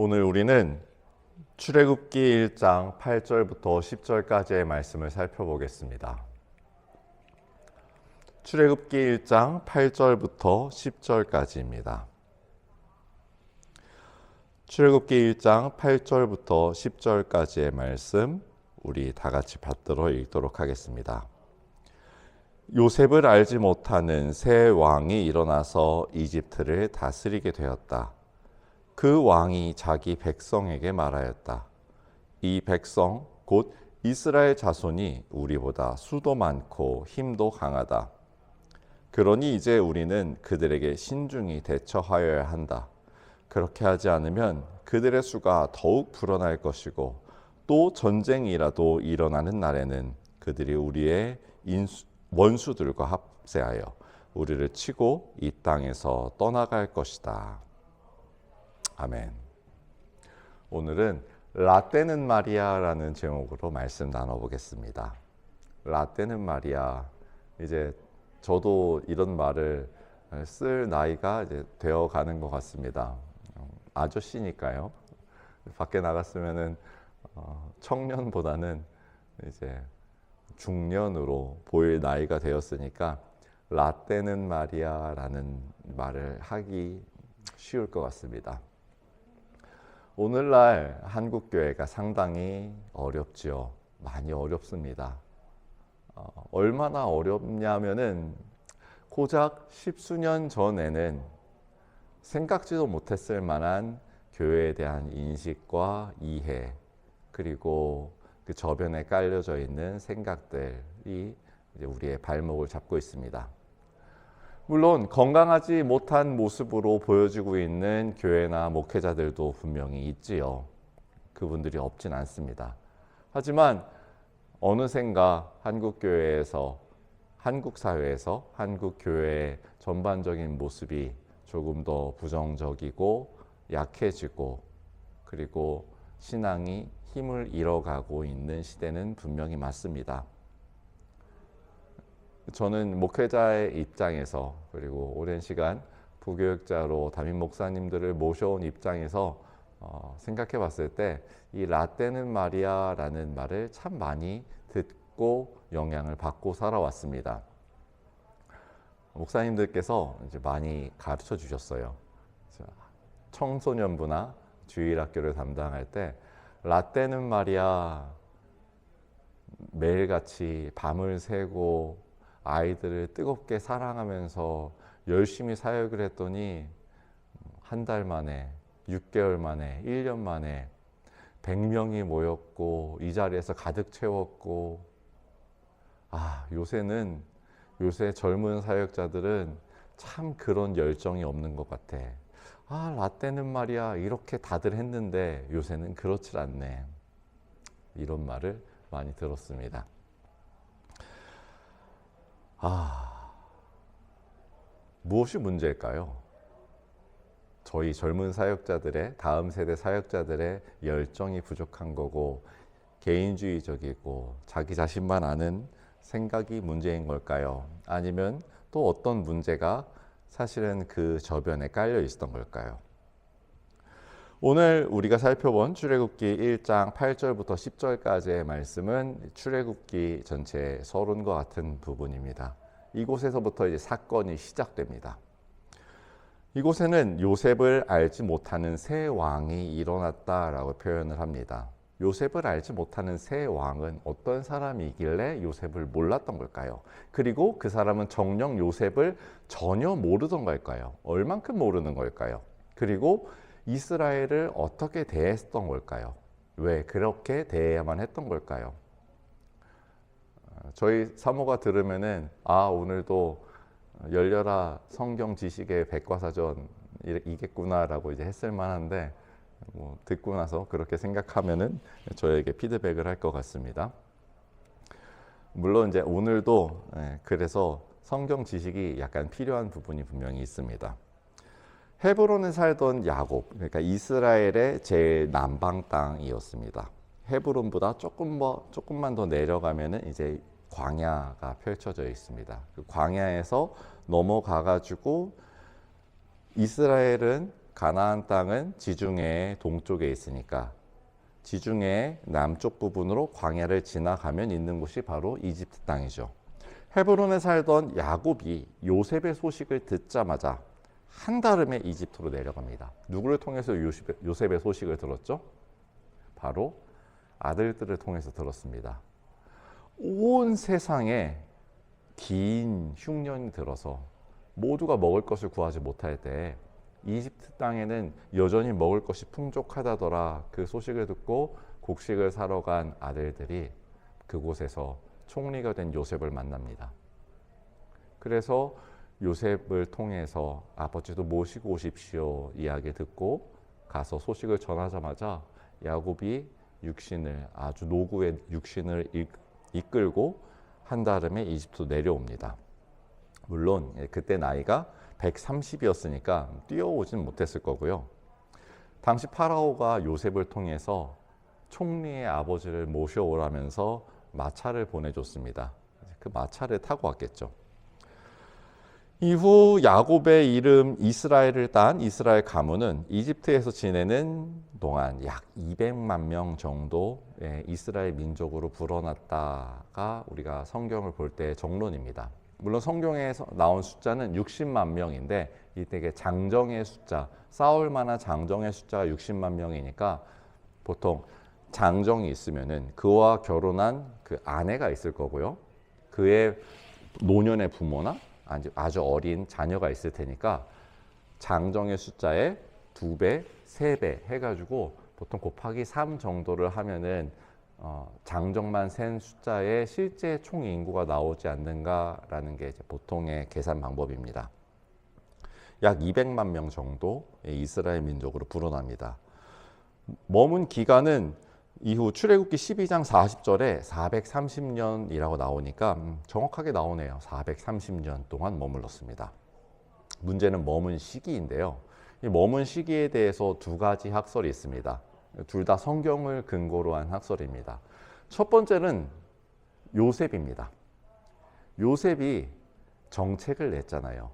오늘 우리는 출애굽기 1장 8절부터 10절까지의 말씀을 살펴보겠습니다. 출애굽기 1장 8절부터 10절까지입니다. 출애굽기 1장 8절부터 10절까지의 말씀 우리 다 같이 받들어 읽도록 하겠습니다. 요셉을 알지 못하는 새 왕이 일어나서 이집트를 다스리게 되었다. 그 왕이 자기 백성에게 말하였다. 이 백성 곧 이스라엘 자손이 우리보다 수도 많고 힘도 강하다. 그러니 이제 우리는 그들에게 신중히 대처하여야 한다. 그렇게 하지 않으면 그들의 수가 더욱 불어날 것이고 또 전쟁이라도 일어나는 날에는 그들이 우리의 원수들과 합세하여 우리를 치고 이 땅에서 떠나갈 것이다. 아멘. 오늘은 라떼는 마리아라는 제목으로 말씀 나눠보겠습니다. 라떼는 마리아. 이제 저도 이런 말을 쓸 나이가 이제 되어 가는 것 같습니다. 아저씨니까요. 밖에 나갔으면은 청년보다는 이제 중년으로 보일 나이가 되었으니까 라떼는 마리아라는 말을 하기 쉬울 것 같습니다. 오늘날 한국교회가 상당히 어렵지요. 많이 어렵습니다. 얼마나 어렵냐면은 고작 십수년 전에는 생각지도 못했을 만한 교회에 대한 인식과 이해, 그리고 그 저변에 깔려져 있는 생각들이 이제 우리의 발목을 잡고 있습니다. 물론 건강하지 못한 모습으로 보여지고 있는 교회나 목회자들도 분명히 있지요. 그분들이 없진 않습니다. 하지만 어느샌가 한국교회에서, 한국사회에서 한국교회의 전반적인 모습이 조금 더 부정적이고 약해지고 그리고 신앙이 힘을 잃어가고 있는 시대는 분명히 맞습니다. 저는 목회자의 입장에서 그리고 오랜 시간 부교육자로 담임 목사님들을 모셔온 입장에서 생각해 봤을 때 이 라떼는 마리아라는 말을 참 많이 듣고 영향을 받고 살아왔습니다. 목사님들께서 이제 많이 가르쳐 주셨어요. 청소년부나 주일학교를 담당할 때 라떼는 마리아 매일같이 밤을 새고 아이들을 뜨겁게 사랑하면서 열심히 사역을 했더니 한 달 만에, 6개월 만에, 1년 만에 100명이 모였고 이 자리에서 가득 채웠고 요새 젊은 사역자들은 참 그런 열정이 없는 것 같아. 라떼는 말이야 이렇게 다들 했는데 요새는 그렇지 않네. 이런 말을 많이 들었습니다. 무엇이 문제일까요? 저희 젊은 사역자들의, 다음 세대 사역자들의 열정이 부족한 거고 개인주의적이고 자기 자신만 아는 생각이 문제인 걸까요? 아니면 또 어떤 문제가 사실은 그 저변에 깔려 있었던 걸까요? 오늘 우리가 살펴본 출애굽기 1장 8절부터 10절까지의 말씀은 출애굽기 전체의 서론과 같은 부분입니다. 이곳에서부터 이제 사건이 시작됩니다. 이곳에는 요셉을 알지 못하는 새 왕이 일어났다라고 표현을 합니다. 요셉을 알지 못하는 새 왕은 어떤 사람이길래 요셉을 몰랐던 걸까요? 그리고 그 사람은 정녕 요셉을 전혀 모르던 걸까요? 얼만큼 모르는 걸까요? 그리고 이스라엘을 어떻게 대했던 걸까요? 왜 그렇게 대해야만 했던 걸까요? 저희 사모가 들으면은 오늘도 열려라 성경 지식의 백과사전 이겠구나라고 이제 했을 만한데 듣고 나서 그렇게 생각하면은 저에게 피드백을 할 것 같습니다. 물론 이제 오늘도 그래서 성경 지식이 약간 필요한 부분이 분명히 있습니다. 헤브론에 살던 야곱, 그러니까 이스라엘의 제일 남방 땅이었습니다. 헤브론보다 조금만 더 내려가면은 이제 광야가 펼쳐져 있습니다. 그 광야에서 넘어가 가지고 이스라엘은 가나안 땅은 지중해 동쪽에 있으니까 지중해 남쪽 부분으로 광야를 지나가면 있는 곳이 바로 이집트 땅이죠. 헤브론에 살던 야곱이 요셉의 소식을 듣자마자 한달음에 이집트로 내려갑니다. 누구를 통해서 요셉의 소식을 들었죠? 바로 아들들을 통해서 들었습니다. 온 세상에 긴 흉년이 들어서 모두가 먹을 것을 구하지 못할 때 이집트 땅에는 여전히 먹을 것이 풍족하다더라. 그 소식을 듣고 곡식을 사러 간 아들들이 그곳에서 총리가 된 요셉을 만납니다. 그래서 요셉을 통해서 아버지도 모시고 오십시오 이야기 듣고 가서 소식을 전하자마자 야곱이 육신을 아주 노구의 육신을 이끌고 한달음에 이집트로 내려옵니다. 물론 그때 나이가 130이었으니까 뛰어오진 못했을 거고요. 당시 파라오가 요셉을 통해서 총리의 아버지를 모셔오라면서 마차를 보내줬습니다. 그 마차를 타고 왔겠죠. 이후 야곱의 이름 이스라엘을 딴 이스라엘 가문은 이집트에서 지내는 동안 약 200만 명 정도의 이스라엘 민족으로 불어났다가 우리가 성경을 볼 때의 정론입니다. 물론 성경에서 나온 숫자는 60만 명인데 이때 장정의 숫자, 싸울 만한 장정의 숫자가 60만 명이니까 보통 장정이 있으면은 그와 결혼한 그 아내가 있을 거고요. 그의 노년의 부모나 아주 어린 자녀가 있을 테니까 장정의 숫자에 2배, 3배 해가지고 보통 곱하기 3 정도를 하면은 장정만 센 숫자의 실제 총 인구가 나오지 않는가라는 게 이제 보통의 계산 방법입니다. 약 200만 명 정도의 이스라엘 민족으로 불어납니다. 머문 기간은 이후 출애굽기 12장 40절에 430년이라고 나오니까 정확하게 나오네요. 430년 동안 머물렀습니다. 문제는 머문 시기인데요. 이 머문 시기에 대해서 두 가지 학설이 있습니다. 둘 다 성경을 근거로 한 학설입니다. 첫 번째는 요셉입니다. 요셉이 정책을 냈잖아요.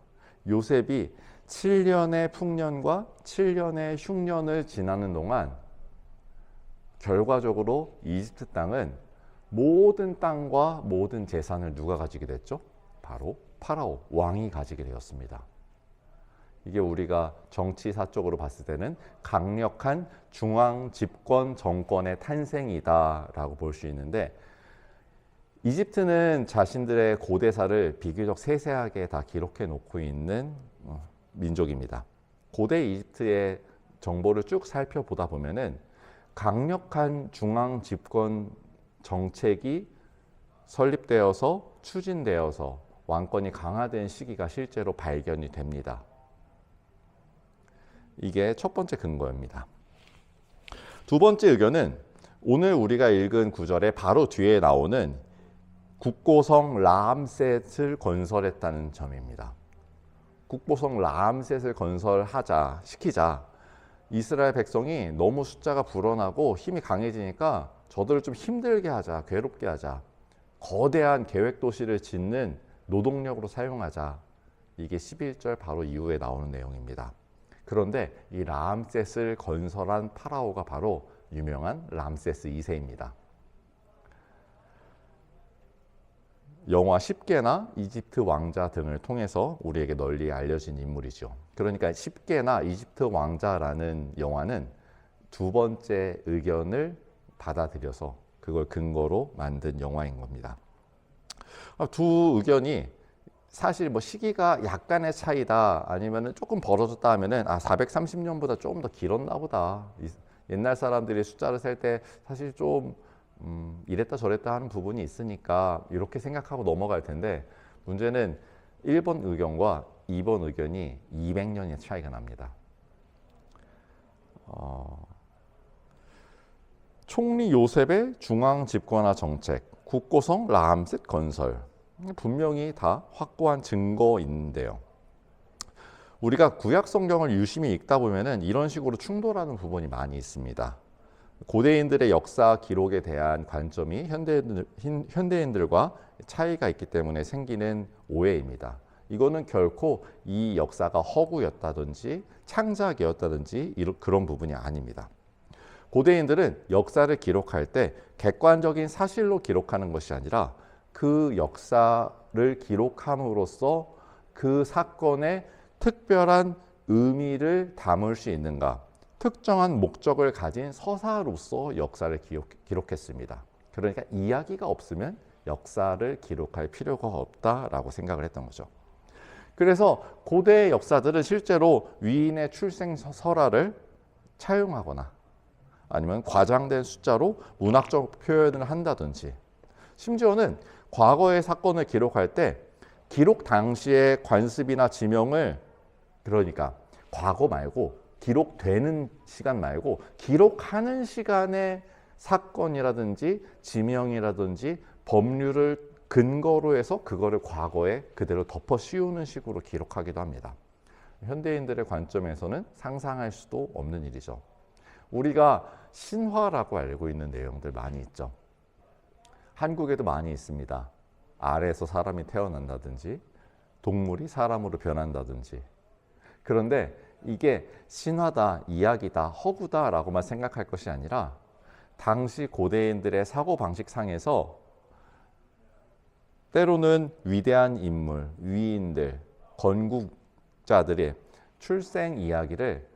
요셉이 7년의 풍년과 7년의 흉년을 지나는 동안 결과적으로 이집트 땅은 모든 땅과 모든 재산을 누가 가지게 됐죠? 바로 파라오, 왕이 가지게 되었습니다. 이게 우리가 정치사적으로 봤을 때는 강력한 중앙 집권 정권의 탄생이다라고 볼 수 있는데 이집트는 자신들의 고대사를 비교적 세세하게 다 기록해 놓고 있는 민족입니다. 고대 이집트의 정보를 쭉 살펴보다 보면은 강력한 중앙 집권 정책이 설립되어서 추진되어서 왕권이 강화된 시기가 실제로 발견이 됩니다. 이게 첫 번째 근거입니다. 두 번째 의견은 오늘 우리가 읽은 구절의 바로 뒤에 나오는 국고성 라암셋을 건설했다는 점입니다. 국고성 라암셋을 시키자 이스라엘 백성이 너무 숫자가 불어나고 힘이 강해지니까 저들을 좀 힘들게 하자, 괴롭게 하자, 거대한 계획 도시를 짓는 노동력으로 사용하자. 이게 11절 바로 이후에 나오는 내용입니다. 그런데 이 라암셋을 건설한 파라오가 바로 유명한 람세스 2세입니다. 영화 10개나 이집트 왕자 등을 통해서 우리에게 널리 알려진 인물이죠. 그러니까 10개나 이집트 왕자라는 영화는 두 번째 의견을 받아들여서 그걸 근거로 만든 영화인 겁니다. 두 의견이 사실 뭐 시기가 약간의 차이다 아니면 조금 벌어졌다 하면은 430년보다 조금 더 길었나 보다. 옛날 사람들이 숫자를 셀 때 사실 좀 이랬다 저랬다 하는 부분이 있으니까 이렇게 생각하고 넘어갈 텐데 문제는 1번 의견과 2번 의견이 200년의 차이가 납니다. 총리 요셉의 중앙 집권화 정책, 국고성 라암셋 건설 분명히 다 확고한 증거인데요. 우리가 구약 성경을 유심히 읽다 보면은 이런 식으로 충돌하는 부분이 많이 있습니다. 고대인들의 역사 기록에 대한 관점이 현대인들과 차이가 있기 때문에 생기는 오해입니다. 이거는 결코 이 역사가 허구였다든지 창작이었다든지 그런 부분이 아닙니다. 고대인들은 역사를 기록할 때 객관적인 사실로 기록하는 것이 아니라 그 역사를 기록함으로써 그 사건의 특별한 의미를 담을 수 있는가, 특정한 목적을 가진 서사로서 역사를 기록했습니다. 그러니까 이야기가 없으면 역사를 기록할 필요가 없다라고 생각을 했던 거죠. 그래서 고대의 역사들은 실제로 위인의 출생 설화를 차용하거나 아니면 과장된 숫자로 문학적 표현을 한다든지, 심지어는 과거의 사건을 기록할 때 기록 당시의 관습이나 지명을, 그러니까 과거 말고 기록되는 시간 말고 기록하는 시간에 사건이라든지 지명이라든지 법률을 근거로 해서 그거를 과거에 그대로 덮어 씌우는 식으로 기록하기도 합니다. 현대인들의 관점에서는 상상할 수도 없는 일이죠. 우리가 신화라고 알고 있는 내용들 많이 있죠. 한국에도 많이 있습니다. 알에서 사람이 태어난다든지 동물이 사람으로 변한다든지. 그런데 이게 신화다, 이야기다, 허구다라고만 생각할 것이 아니라 당시 고대인들의 사고방식상에서 때로는 위대한 인물, 위인들, 건국자들의 출생 이야기를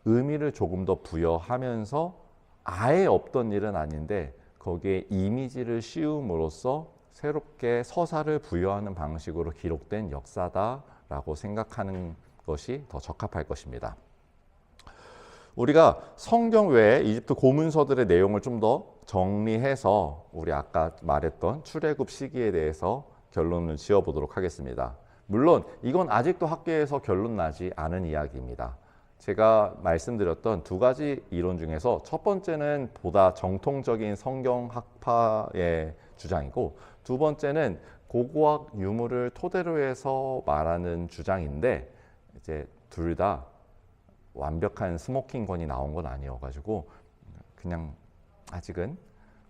의미를 조금 더 부여하면서 아예 없던 일은 아닌데 거기에 이미지를 씌움으로써 새롭게 서사를 부여하는 방식으로 기록된 역사다라고 생각하는 것이 더 적합할 것입니다. 우리가 성경 외에 이집트 고문서들의 내용을 좀 더 정리해서 우리 아까 말했던 출애굽 시기에 대해서 결론을 지어보도록 하겠습니다. 물론 이건 아직도 학계에서 결론 나지 않은 이야기입니다. 제가 말씀드렸던 두 가지 이론 중에서 첫 번째는 보다 정통적인 성경학파의 주장이고, 두 번째는 고고학 유물을 토대로 해서 말하는 주장인데, 이제 둘 다 완벽한 스모킹건이 나온 건 아니어가지고 그냥 아직은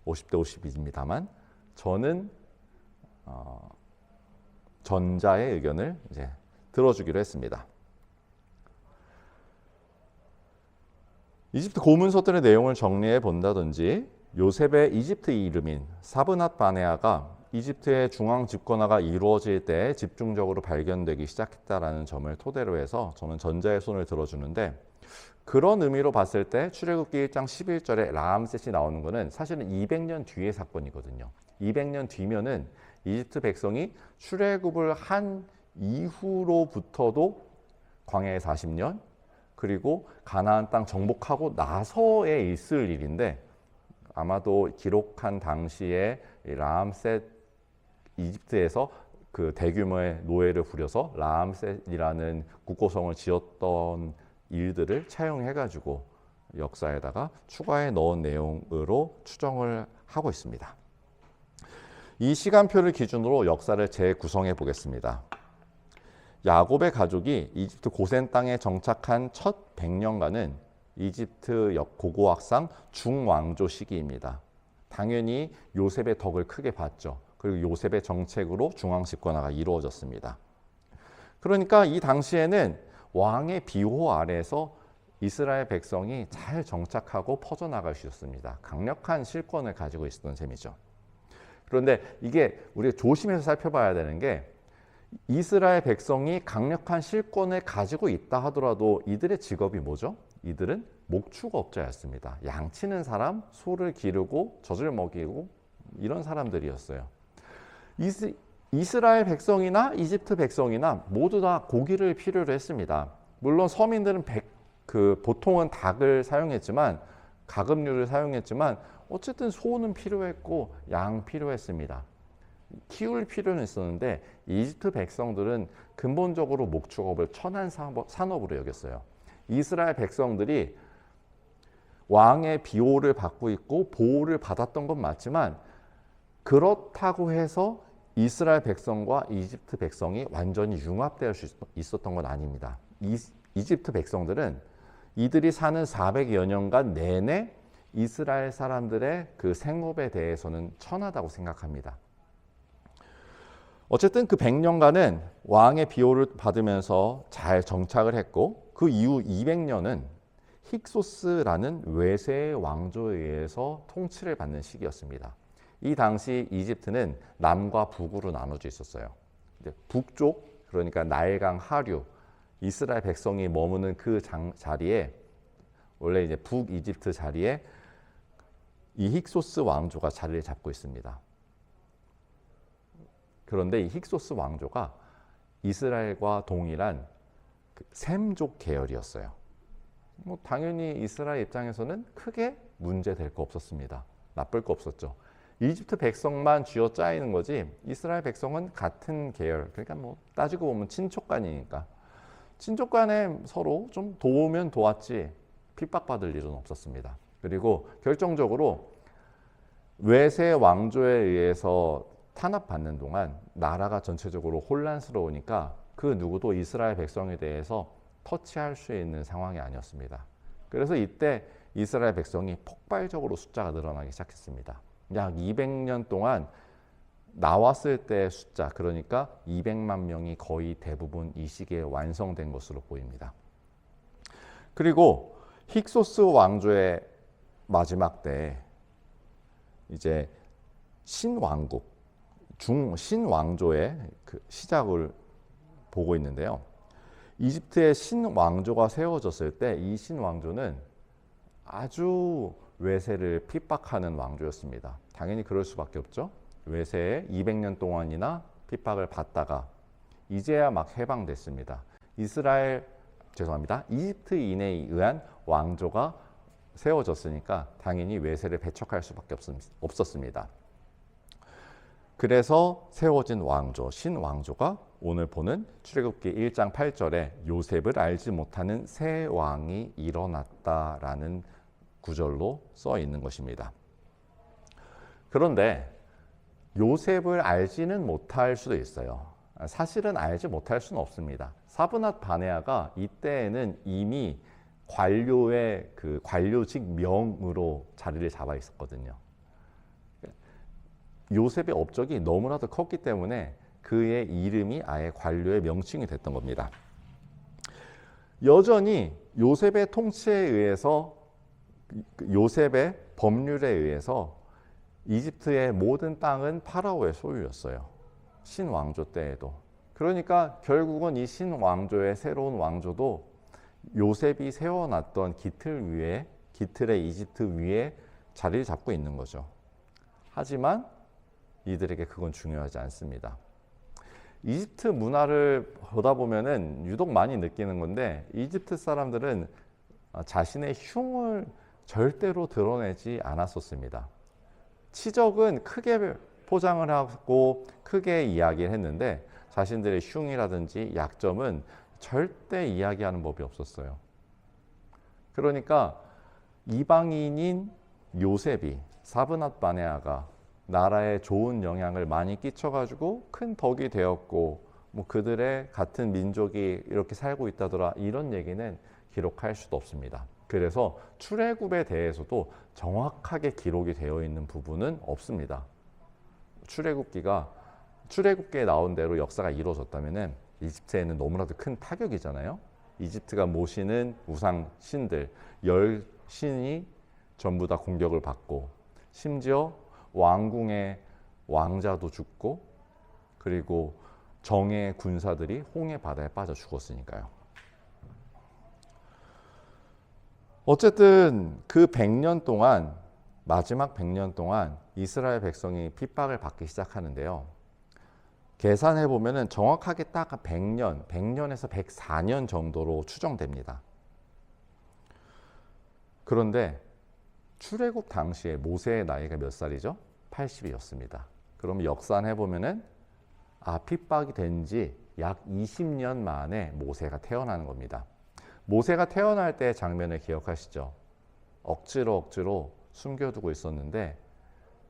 50대 50입니다만 저는 전자의 의견을 이제 들어주기로 했습니다. 이집트 고문서들의 내용을 정리해 본다든지 요셉의 이집트 이름인 사브낫 바네아가 이집트의 중앙 집권화가 이루어질 때 집중적으로 발견되기 시작했다라는 점을 토대로 해서 저는 전자의 손을 들어주는데, 그런 의미로 봤을 때 출애굽기 1장 11절에 라암셋이 나오는 것은 사실은 200년 뒤의 사건이거든요. 200년 뒤면은 이집트 백성이 출애굽을 한 이후로부터도 광야에 40년, 그리고 가나안 땅 정복하고 나서에 있을 일인데, 아마도 기록한 당시에 라암셋 이집트에서 그 대규모의 노예를 부려서 라암셋이라는 국고성을 지었던 일들을 차용해가지고 역사에다가 추가해 넣은 내용으로 추정을 하고 있습니다. 이 시간표를 기준으로 역사를 재구성해 보겠습니다. 야곱의 가족이 이집트 고센 땅에 정착한 첫 100년간은 이집트 고고학상 중왕조 시기입니다. 당연히 요셉의 덕을 크게 봤죠. 그리고 요셉의 정책으로 중앙 집권화가 이루어졌습니다. 그러니까 이 당시에는 왕의 비호 아래에서 이스라엘 백성이 잘 정착하고 퍼져나갈 수 있었습니다. 강력한 실권을 가지고 있었던 셈이죠. 그런데 이게 우리가 조심해서 살펴봐야 되는 게, 이스라엘 백성이 강력한 실권을 가지고 있다 하더라도 이들의 직업이 뭐죠? 이들은 목축업자였습니다. 양치는 사람, 소를 기르고 젖을 먹이고 이런 사람들이었어요. 이스라엘 백성이나 이집트 백성이나 모두 다 고기를 필요로 했습니다. 물론 서민들은 보통은 닭을 사용했지만, 가금류를 사용했지만 어쨌든 소는 필요했고 양 필요했습니다. 키울 필요는 있었는데 이집트 백성들은 근본적으로 목축업을 천한 산업으로 여겼어요. 이스라엘 백성들이 왕의 비호를 받고 있고 보호를 받았던 건 맞지만, 그렇다고 해서 이스라엘 백성과 이집트 백성이 완전히 융합될 수 있었던 건 아닙니다. 이집트 백성들은 이들이 사는 400여 년간 내내 이스라엘 사람들의 그 생업에 대해서는 천하다고 생각합니다. 어쨌든 그 100년간은 왕의 비호를 받으면서 잘 정착을 했고 그 이후 200년은 힉소스라는 외세 왕조에 의해서 통치를 받는 시기였습니다. 이 당시 이집트는 남과 북으로 나눠져 있었어요. 북쪽, 그러니까 나일강 하류, 이스라엘 백성이 머무는 그 자리에 원래 이제 북이집트 자리에 이 힉소스 왕조가 자리를 잡고 있습니다. 그런데 이 힉소스 왕조가 이스라엘과 동일한 셈족 계열이었어요. 뭐 당연히 이스라엘 입장에서는 크게 문제될 거 없었습니다. 나쁠 거 없었죠. 이집트 백성만 쥐어짜이는 거지 이스라엘 백성은 같은 계열, 그러니까 뭐 따지고 보면 친족간이니까 친족간에 서로 좀 도우면 도왔지 핍박받을 일은 없었습니다. 그리고 결정적으로 외세 왕조에 의해서 탄압받는 동안 나라가 전체적으로 혼란스러우니까 그 누구도 이스라엘 백성에 대해서 터치할 수 있는 상황이 아니었습니다. 그래서 이때 이스라엘 백성이 폭발적으로 숫자가 늘어나기 시작했습니다. 약 200년 동안 나왔을 때 숫자, 그러니까 200만 명이 거의 대부분 이 시기에 완성된 것으로 보입니다. 그리고 힉소스 왕조의 마지막 때 이제 신왕국, 신왕조의 그 시작을 보고 있는데요. 이집트의 신왕조가 세워졌을 때 이 신왕조는 아주 외세를 핍박하는 왕조였습니다. 당연히 그럴 수밖에 없죠. 외세에 200년 동안이나 핍박을 받다가 이제야 막 해방됐습니다. 이집트인에 의한 왕조가 세워졌으니까 당연히 외세를 배척할 수밖에 없었습니다. 그래서 세워진 왕조, 신왕조가 오늘 보는 출애굽기 1장 8절에 요셉을 알지 못하는 새 왕이 일어났다라는 구절로 써 있는 것입니다. 그런데 요셉을 알지는 못할 수도 있어요. 사실은 알지 못할 수는 없습니다. 사브낫 바네아가 이때에는 이미 관료의 그 관료직 명으로 자리를 잡아 있었거든요. 요셉의 업적이 너무나도 컸기 때문에 그의 이름이 아예 관료의 명칭이 됐던 겁니다. 여전히 요셉의 통치에 의해서, 요셉의 법률에 의해서 이집트의 모든 땅은 파라오의 소유였어요. 신왕조 때에도. 그러니까 결국은 이 신왕조의 새로운 왕조도 요셉이 세워놨던 기틀의 이집트 위에 자리를 잡고 있는 거죠. 하지만 이들에게 그건 중요하지 않습니다. 이집트 문화를 보다 보면은 유독 많이 느끼는 건데, 이집트 사람들은 자신의 흉을 절대로 드러내지 않았었습니다. 치적은 크게 포장을 하고 크게 이야기를 했는데 자신들의 흉이라든지 약점은 절대 이야기하는 법이 없었어요. 그러니까 이방인인 요셉이, 사브낫 바네아가 나라에 좋은 영향을 많이 끼쳐가지고 큰 덕이 되었고, 뭐 그들의 같은 민족이 이렇게 살고 있다더라, 이런 얘기는 기록할 수도 없습니다. 그래서 출애굽에 대해서도 정확하게 기록이 되어 있는 부분은 없습니다. 출애굽기에 나온 대로 역사가 이루어졌다면은 이집트에는 너무나도 큰 타격이잖아요. 이집트가 모시는 우상 신들 10신이 전부 다 공격을 받고, 심지어 왕궁의 왕자도 죽고, 그리고 정예 군사들이 홍해 바다에 빠져 죽었으니까요. 어쨌든 그 100년 동안, 마지막 100년 동안 이스라엘 백성이 핍박을 받기 시작하는데요. 계산해 보면은 정확하게 딱 100년에서 104년 정도로 추정됩니다. 그런데 출애굽 당시에 모세의 나이가 몇 살이죠? 80이었습니다. 그럼 역산해 보면은 핍박이 된 지 약 20년 만에 모세가 태어나는 겁니다. 모세가 태어날 때의 장면을 기억하시죠? 억지로 숨겨두고 있었는데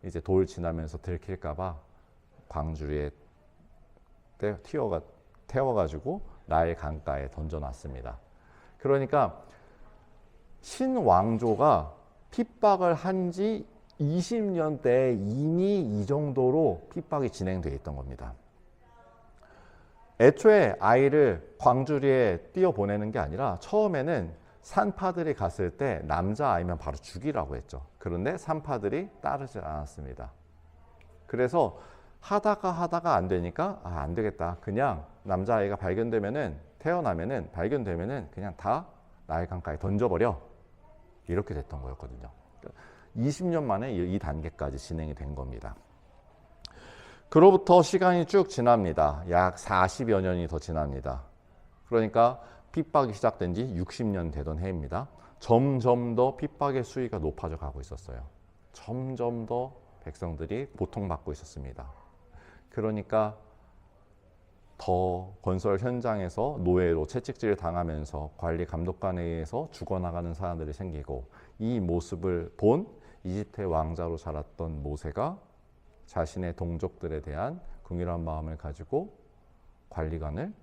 이제 돌 지나면서 들킬까봐 광주리에 태워가지고 나일 강가에 던져놨습니다. 그러니까 신왕조가 핍박을 한 지 20년대에 이미 이 정도로 핍박이 진행되어 있던 겁니다. 애초에 아이를 광주리에 띄어보내는 게 아니라 처음에는 산파들이 갔을 때 남자 아이면 바로 죽이라고 했죠. 그런데 산파들이 따르지 않았습니다. 그래서 하다가 안 되니까 안 되겠다. 그냥 남자아이가 발견되면은 그냥 다 나일 강가에 던져버려. 이렇게 됐던 거였거든요. 20년 만에 이 단계까지 진행이 된 겁니다. 그로부터 시간이 쭉 지납니다. 약 40여 년이 더 지납니다. 그러니까 핍박이 시작된 지 60년 되던 해입니다. 점점 더 핍박의 수위가 높아져 가고 있었어요. 점점 더 백성들이 고통받고 있었습니다. 그러니까 더 건설 현장에서 노예로 채찍질을 당하면서 관리 감독관에 의해서 죽어나가는 사람들이 생기고, 이 모습을 본 이집트의 왕자로 자랐던 모세가 자신의 동족들에 대한 긍휼한 마음을 가지고 관리관을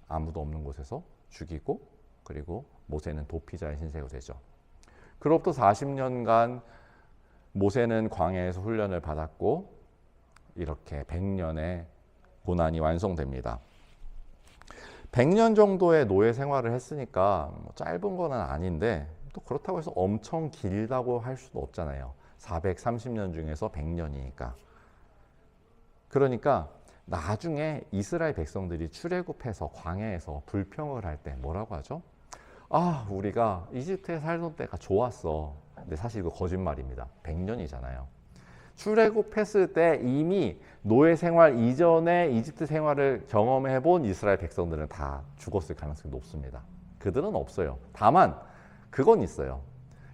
아무도 없는 곳에서 죽이고, 그리고 모세는 도피자의 신세가 되죠. 그로부터 40년간 모세는 광야에서 훈련을 받았고, 이렇게 100년의 고난이 완성됩니다. 100년 정도의 노예 생활을 했으니까 짧은 건 아닌데, 또 그렇다고 해서 엄청 길다고 할 수도 없잖아요. 430년 중에서 100년이니까. 그러니까 나중에 이스라엘 백성들이 출애굽해서 광야에서 불평을 할 때 뭐라고 하죠? 우리가 이집트에 살던 때가 좋았어. 근데 사실 이거 거짓말입니다. 100년이잖아요. 출애굽했을 때 이미 노예 생활 이전에 이집트 생활을 경험해 본 이스라엘 백성들은 다 죽었을 가능성이 높습니다. 그들은 없어요. 다만 그건 있어요.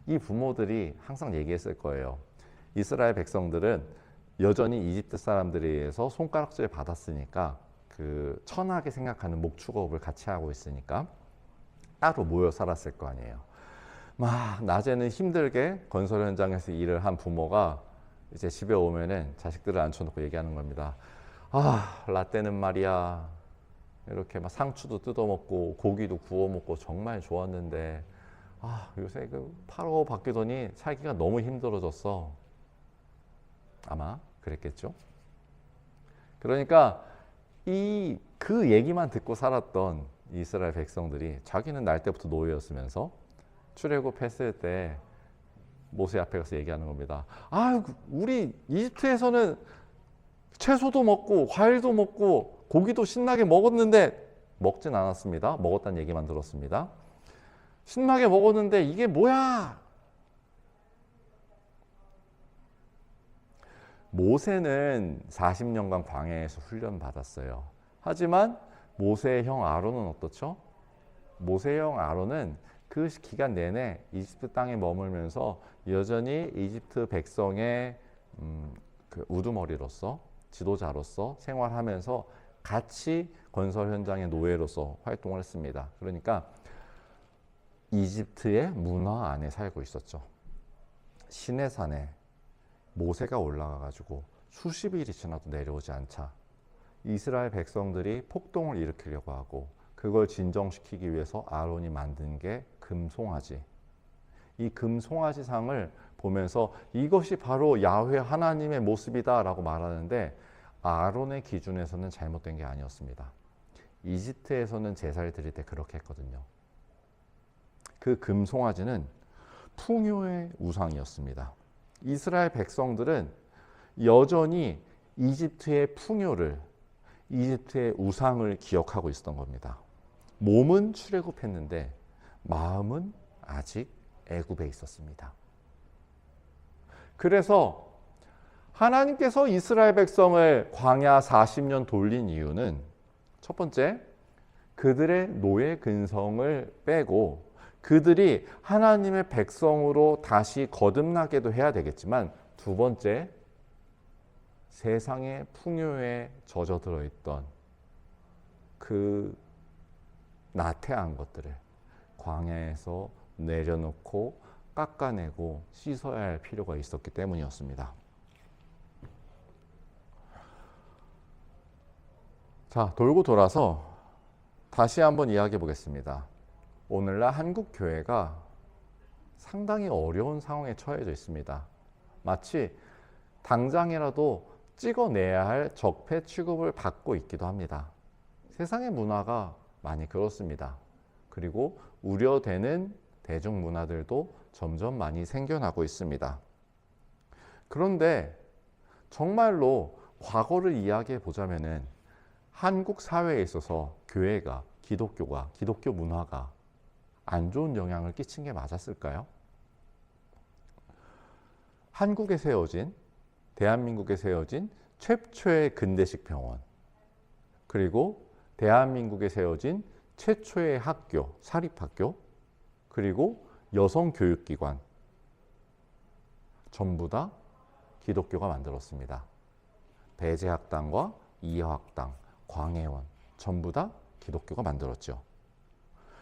이 부모들이 항상 얘기했을 거예요. 이스라엘 백성들은 여전히 이집트 사람들에 의해서 손가락질 받았으니까, 그 천하게 생각하는 목축업을 같이 하고 있으니까 따로 모여 살았을 거 아니에요. 막 낮에는 힘들게 건설 현장에서 일을 한 부모가 이제 집에 오면은 자식들을 앉혀놓고 얘기하는 겁니다. 라떼는 말이야, 이렇게 막 상추도 뜯어먹고 고기도 구워먹고 정말 좋았는데, 요새 그 파로 바뀌더니 살기가 너무 힘들어졌어. 아마 그랬겠죠. 그러니까 그 얘기만 듣고 살았던 이스라엘 백성들이 자기는 날 때부터 노예였으면서 출애굽했을 때 모세 앞에 가서 얘기하는 겁니다. 우리 이집트에서는 채소도 먹고 과일도 먹고 고기도 신나게 먹었는데, 먹진 않았습니다. 먹었다는 얘기만 들었습니다. 신나게 먹었는데 이게 뭐야? 모세는 40년간 광야에서 훈련 받았어요. 하지만 모세의 형 아론은 어떻죠? 모세의 형 아론은 그 기간 내내 이집트 땅에 머물면서 여전히 이집트 백성의 그 우두머리로서, 지도자로서 생활하면서 같이 건설 현장의 노예로서 활동을 했습니다. 그러니까 이집트의 문화 안에 살고 있었죠. 시내산에 모세가 올라가가지고 수십 일이 지나도 내려오지 않자 이스라엘 백성들이 폭동을 일으키려고 하고, 그걸 진정시키기 위해서 아론이 만든 게 금송아지. 이 금송아지 상을 보면서 이것이 바로 야훼 하나님의 모습이다 라고 말하는데, 아론의 기준에서는 잘못된 게 아니었습니다. 이집트에서는 제사를 드릴 때 그렇게 했거든요. 그 금송아지는 풍요의 우상이었습니다. 이스라엘 백성들은 여전히 이집트의 풍요를, 이집트의 우상을 기억하고 있었던 겁니다. 몸은 출애굽했는데 마음은 아직 애굽에 있었습니다. 그래서 하나님께서 이스라엘 백성을 광야 40년 돌린 이유는, 첫 번째, 그들의 노예 근성을 빼고 그들이 하나님의 백성으로 다시 거듭나게도 해야 되겠지만, 두 번째, 세상의 풍요에 젖어들어 있던 그 나태한 것들을 광야에서 내려놓고 깎아내고 씻어야 할 필요가 있었기 때문이었습니다. 자, 돌고 돌아서 다시 한번 이야기해 보겠습니다. 오늘날 한국 교회가 상당히 어려운 상황에 처해져 있습니다. 마치 당장이라도 찍어내야 할 적폐 취급을 받고 있기도 합니다. 세상의 문화가 많이 그렇습니다. 그리고 우려되는 대중문화들도 점점 많이 생겨나고 있습니다. 그런데 정말로 과거를 이야기해 보자면은 한국 사회에 있어서 교회가, 기독교가, 기독교 문화가 안 좋은 영향을 끼친 게 맞았을까요? 한국에 세워진, 대한민국에 세워진 최초의 근대식 병원, 그리고 대한민국에 세워진 최초의 학교, 사립학교, 그리고 여성교육기관, 전부 다 기독교가 만들었습니다. 배재학당과 이화학당, 광해원, 전부 다 기독교가 만들었죠.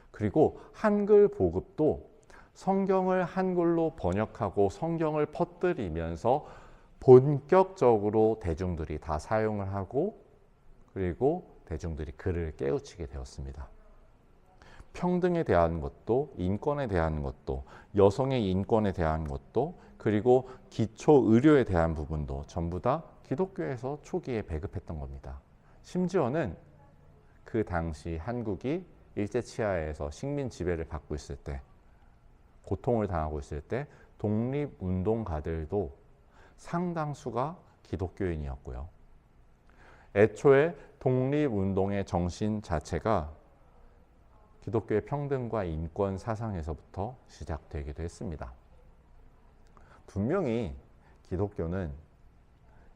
그리고 한글 보급도 성경을 한글로 번역하고 성경을 퍼뜨리면서 본격적으로 대중들이 다 사용을 하고, 그리고 대중들이 글을 깨우치게 되었습니다. 평등에 대한 것도, 인권에 대한 것도, 여성의 인권에 대한 것도, 그리고 기초 의료에 대한 부분도 전부 다 기독교에서 초기에 배급했던 겁니다. 심지어는 그 당시 한국이 일제치하에서 식민 지배를 받고 있을 때, 고통을 당하고 있을 때 독립운동가들도 상당수가 기독교인이었고요. 애초에 독립운동의 정신 자체가 기독교의 평등과 인권 사상에서부터 시작되기도 했습니다. 분명히 기독교는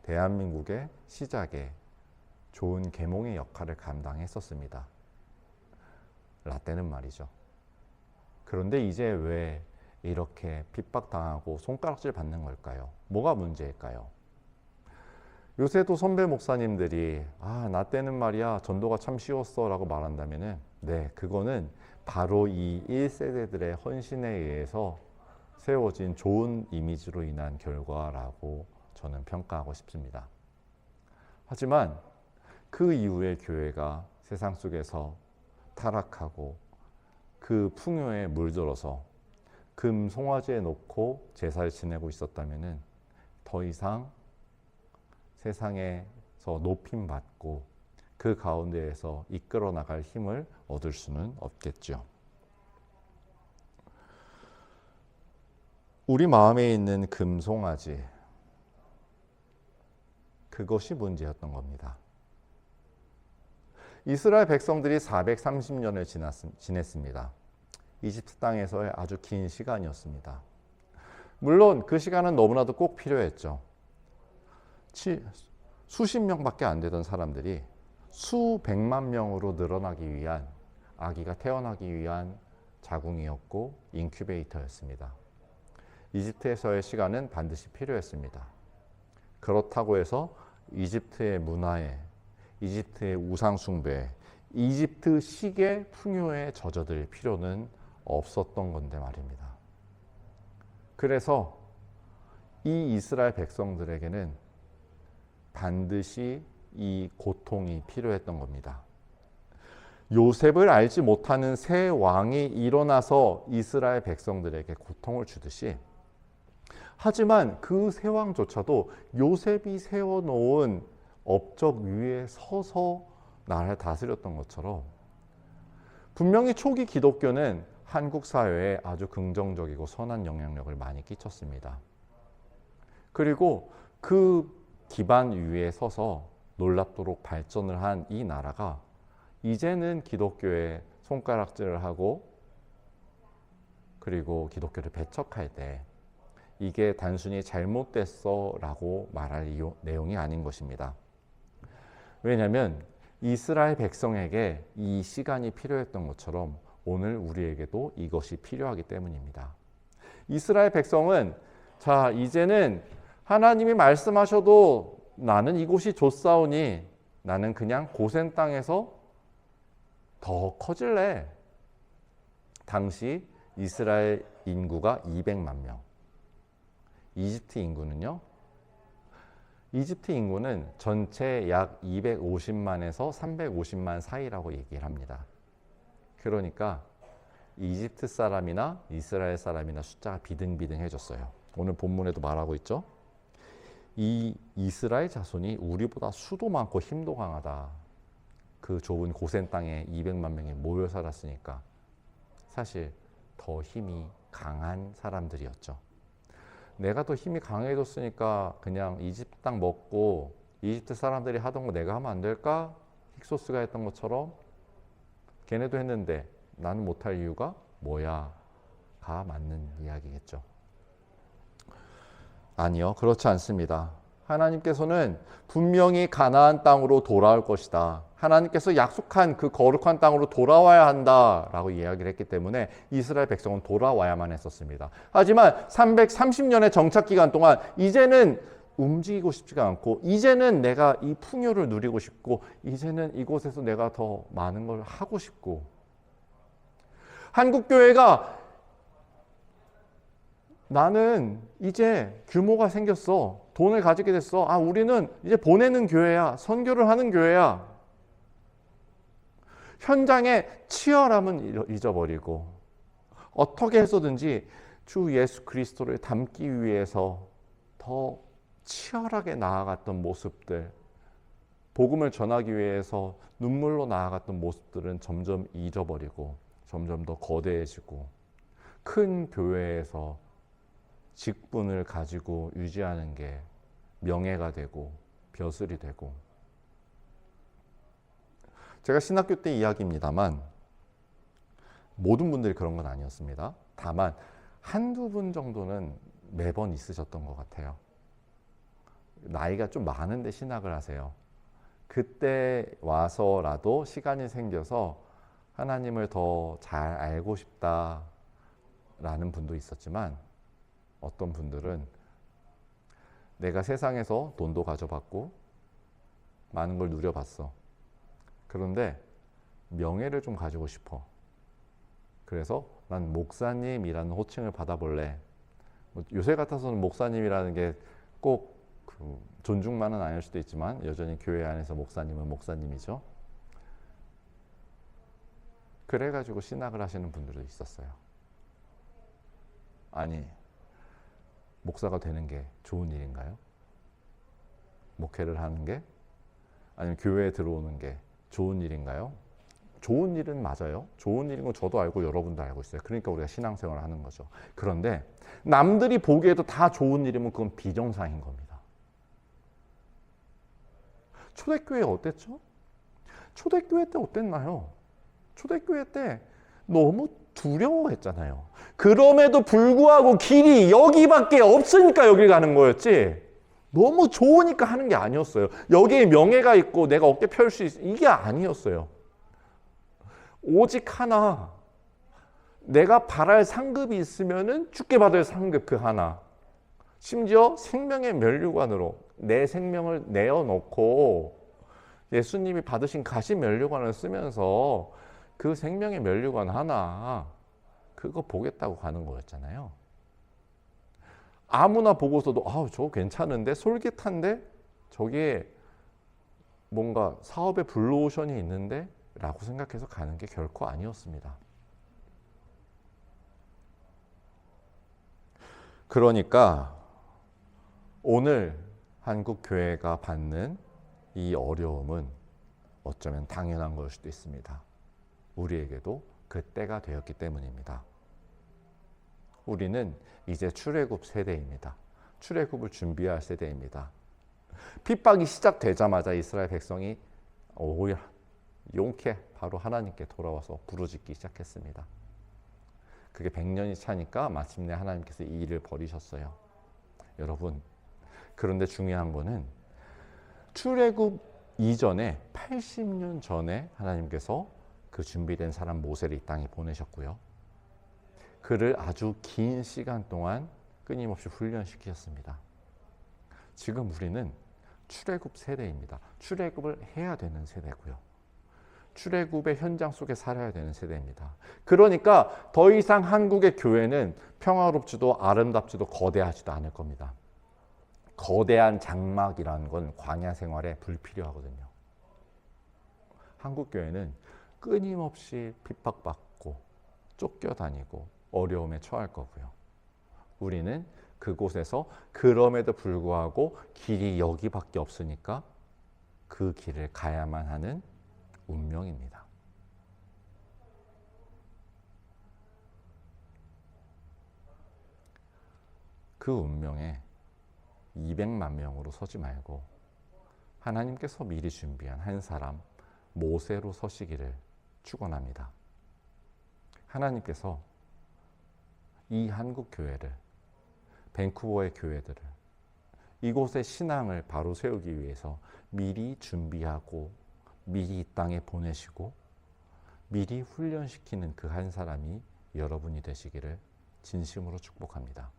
대한민국의 시작에 좋은 계몽의 역할을 감당했었습니다. 라떼는 말이죠. 그런데 이제 왜 이렇게 핍박당하고 손가락질 받는 걸까요? 뭐가 문제일까요? 요새도 선배 목사님들이 나 때는 말이야 전도가 참 쉬웠어 라고 말한다면은, 네, 그거는 바로 이 1세대들의 헌신에 의해서 세워진 좋은 이미지로 인한 결과라고 저는 평가하고 싶습니다. 하지만 그 이후에 교회가 세상 속에서 타락하고 그 풍요에 물들어서 금 송아지에 놓고 제사를 지내고 있었다면은 더 이상 세상에서 높임받고 그 가운데에서 이끌어 나갈 힘을 얻을 수는 없겠죠. 우리 마음에 있는 금송아지, 그것이 문제였던 겁니다. 이스라엘 백성들이 430년을 지냈습니다. 이집트 땅에서의 아주 긴 시간이었습니다. 물론 그 시간은 너무나도 꼭 필요했죠. 수십 명밖에 안 되던 사람들이 수백만 명으로 늘어나기 위한, 아기가 태어나기 위한 자궁이었고 인큐베이터였습니다. 이집트에서의 시간은 반드시 필요했습니다. 그렇다고 해서 이집트의 문화에, 이집트의 우상숭배에, 이집트식의 풍요에 젖어들 필요는 없었던 건데 말입니다. 그래서 이 이스라엘 백성들에게는 반드시 이 고통이 필요했던 겁니다. 요셉을 알지 못하는 새 왕이 일어나서 이스라엘 백성들에게 고통을 주듯이, 하지만 그 새 왕조차도 요셉이 세워놓은 업적 위에 서서 나라를 다스렸던 것처럼 분명히 초기 기독교는 한국 사회에 아주 긍정적이고 선한 영향력을 많이 끼쳤습니다. 그리고 그 기반 위에 서서 놀랍도록 발전을 한 이 나라가 이제는 기독교에 손가락질을 하고 그리고 기독교를 배척할 때 이게 단순히 잘못됐어 라고 말할 내용이 아닌 것입니다. 왜냐하면 이스라엘 백성에게 이 시간이 필요했던 것처럼 오늘 우리에게도 이것이 필요하기 때문입니다. 이스라엘 백성은 자, 이제는 하나님이 말씀하셔도 나는 이곳이 좋사오니 나는 그냥 고센 땅에서 더 커질래. 당시 이스라엘 인구가 200만 명. 이집트 인구는요? 이집트 인구는 전체 약 250만에서 350만 사이라고 얘기를 합니다. 그러니까 이집트 사람이나 이스라엘 사람이나 숫자가 비등비등해졌어요. 오늘 본문에도 말하고 있죠. 이 이스라엘 자손이 우리보다 수도 많고 힘도 강하다. 그 좁은 고센 땅에 200만 명이 모여 살았으니까 사실 더 힘이 강한 사람들이었죠. 내가 더 힘이 강해졌으니까 그냥 이집트 땅 먹고 이집트 사람들이 하던 거 내가 하면 안 될까? 힉소스가 했던 것처럼 걔네도 했는데 나는 못할 이유가 뭐야? 가 맞는 이야기겠죠. 아니요, 그렇지 않습니다. 하나님께서는 분명히 가나안 땅으로 돌아올 것이다. 하나님께서 약속한 그 거룩한 땅으로 돌아와야 한다라고 이야기를 했기 때문에 이스라엘 백성은 돌아와야만 했었습니다. 하지만 330년의 정착 기간 동안 이제는 움직이고 싶지가 않고, 이제는 내가 이 풍요를 누리고 싶고, 이제는 이곳에서 내가 더 많은 걸 하고 싶고, 한국교회가 나는 이제 규모가 생겼어. 돈을 가지게 됐어. 아, 우리는 이제 보내는 교회야. 선교를 하는 교회야. 현장의 치열함은 잊어버리고 어떻게 해서든지 주 예수 그리스도를 담기 위해서 더 치열하게 나아갔던 모습들, 복음을 전하기 위해서 눈물로 나아갔던 모습들은 점점 잊어버리고 점점 더 거대해지고 큰 교회에서 직분을 가지고 유지하는 게 명예가 되고 벼슬이 되고, 제가 신학교 때 이야기입니다만 모든 분들이 그런 건 아니었습니다. 다만 한두 분 정도는 매번 있으셨던 것 같아요. 나이가 좀 많은데 신학을 하세요. 그때 와서라도 시간이 생겨서 하나님을 더 잘 알고 싶다라는 분도 있었지만, 어떤 분들은 내가 세상에서 돈도 가져봤고 많은 걸 누려봤어. 그런데 명예를 좀 가지고 싶어. 그래서 난 목사님이라는 호칭을 받아볼래. 요새 같아서는 목사님이라는 게 꼭 존중만은 아닐 수도 있지만 여전히 교회 안에서 목사님은 목사님이죠. 그래가지고 신학을 하시는 분들도 있었어요. 아니, 목사가 되는 게 좋은 일인가요? 목회를 하는 게? 아니면 교회에 들어오는 게 좋은 일인가요? 좋은 일은 맞아요. 좋은 일인 건 저도 알고 여러분도 알고 있어요. 그러니까 우리가 신앙생활을 하는 거죠. 그런데 남들이 보기에도 다 좋은 일이면 그건 비정상인 겁니다. 초대교회 어땠죠? 초대교회 때 어땠나요? 초대교회 때 너무 두려워했잖아요. 그럼에도 불구하고 길이 여기밖에 없으니까 여길 가는 거였지, 너무 좋으니까 하는 게 아니었어요. 여기에 명예가 있고 내가 어깨 펼 수 있어, 이게 아니었어요. 오직 하나, 내가 바랄 상급이 있으면은 죽게 받을 상급 그 하나, 심지어 생명의 면류관으로 내 생명을 내어놓고 예수님이 받으신 가시 면류관을 쓰면서 그 생명의 면류관 하나, 그거 보겠다고 가는 거였잖아요. 아무나 보고서도 아우 저거 괜찮은데, 솔깃한데, 저기에 뭔가 사업의 블루오션이 있는데 라고 생각해서 가는 게 결코 아니었습니다. 그러니까 오늘 한국 교회가 받는 이 어려움은 어쩌면 당연한 걸 수도 있습니다. 우리에게도 그 때가 되었기 때문입니다. 우리는 이제 출애굽 세대입니다. 출애굽을 준비할 세대입니다. 핍박이 시작되자마자 이스라엘 백성이 오야 용케 바로 하나님께 돌아와서 부르짖기 시작했습니다. 그게 100년이 차니까 마침내 하나님께서 이 일을 벌이셨어요. 여러분, 그런데 중요한 거는 출애굽 이전에 80년 전에 하나님께서 그 준비된 사람 모세를 이 땅에 보내셨고요. 그를 아주 긴 시간 동안 끊임없이 훈련시키셨습니다. 지금 우리는 출애굽 세대입니다. 출애굽을 해야 되는 세대고요. 출애굽의 현장 속에 살아야 되는 세대입니다. 그러니까 더 이상 한국의 교회는 평화롭지도 아름답지도 거대하지도 않을 겁니다. 거대한 장막이라는 건 광야 생활에 불필요하거든요. 한국 교회는 끊임없이 핍박받고 쫓겨다니고 어려움에 처할 거고요. 우리는 그곳에서 그럼에도 불구하고 길이 여기밖에 없으니까 그 길을 가야만 하는 운명입니다. 그 운명에 200만 명으로 서지 말고 하나님께서 미리 준비한 한 사람 모세로 서시기를 축원합니다. 하나님께서 이 한국 교회를, 밴쿠버의 교회들을, 이곳의 신앙을 바로 세우기 위해서 미리 준비하고 미리 이 땅에 보내시고 미리 훈련시키는 그 한 사람이 여러분이 되시기를 진심으로 축복합니다.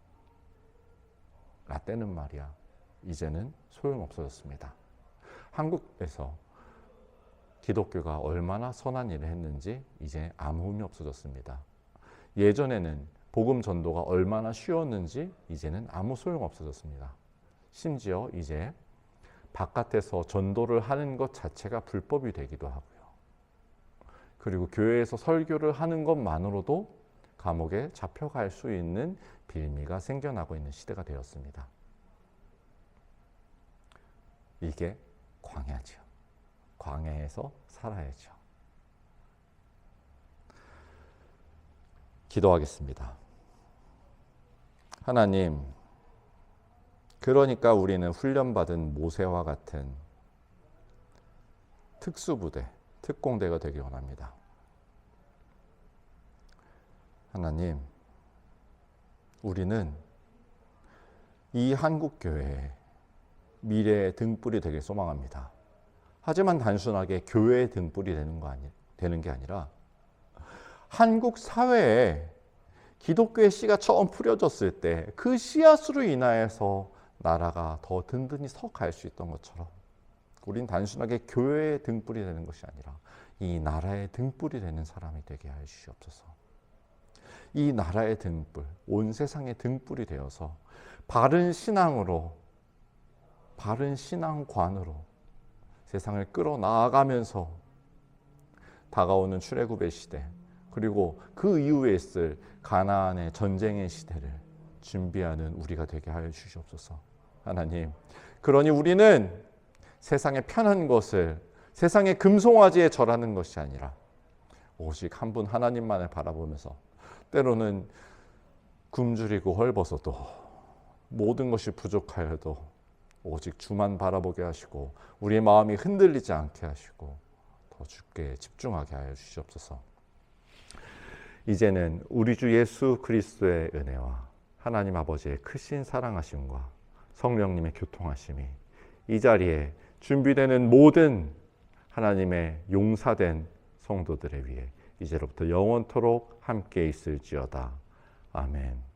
라떼는 말이야 이제는 소용없어졌습니다. 한국에서 기독교가 얼마나 선한 일을 했는지 이제 아무 의미 없어졌습니다. 예전에는 복음 전도가 얼마나 쉬웠는지 이제는 아무 소용 없어졌습니다. 심지어 이제 바깥에서 전도를 하는 것 자체가 불법이 되기도 하고요. 그리고 교회에서 설교를 하는 것만으로도 감옥에 잡혀갈 수 있는 빌미가 생겨나고 있는 시대가 되었습니다. 이게 광야죠. 광야에서 살아야죠. 기도하겠습니다. 하나님, 그러니까 우리는 훈련받은 모세와 같은 특수부대, 특공대가 되기 원합니다. 하나님, 우리는 이 한국교회의 미래의 등불이 되길 소망합니다. 하지만 단순하게 교회의 등불이 되는 게 아니라 한국 사회에 기독교의 씨가 처음 뿌려졌을 때 그 씨앗으로 인하여서 나라가 더 든든히 서갈 수 있던 것처럼 우린 단순하게 교회의 등불이 되는 것이 아니라 이 나라의 등불이 되는 사람이 되게 해 주시옵소서. 이 나라의 등불, 온 세상의 등불이 되어서 바른 신앙으로, 바른 신앙관으로 세상을 끌어나가면서 다가오는 출애굽의 시대, 그리고 그 이후에 있을 가나안의 전쟁의 시대를 준비하는 우리가 되게 하여 주시옵소서. 하나님, 그러니 우리는 세상의 편한 것을, 세상의 금송아지에 절하는 것이 아니라 오직 한 분 하나님만을 바라보면서 때로는 굶주리고 헐벗어도 모든 것이 부족하여도 오직 주만 바라보게 하시고 우리의 마음이 흔들리지 않게 하시고 더 주께 집중하게 하여 주시옵소서. 이제는 우리 주 예수 그리스도의 은혜와 하나님 아버지의 크신 사랑하심과 성령님의 교통하심이 이 자리에 준비되는 모든 하나님의 용사된 성도들에 위해 이제로부터 영원토록 함께 있을지어다. 아멘.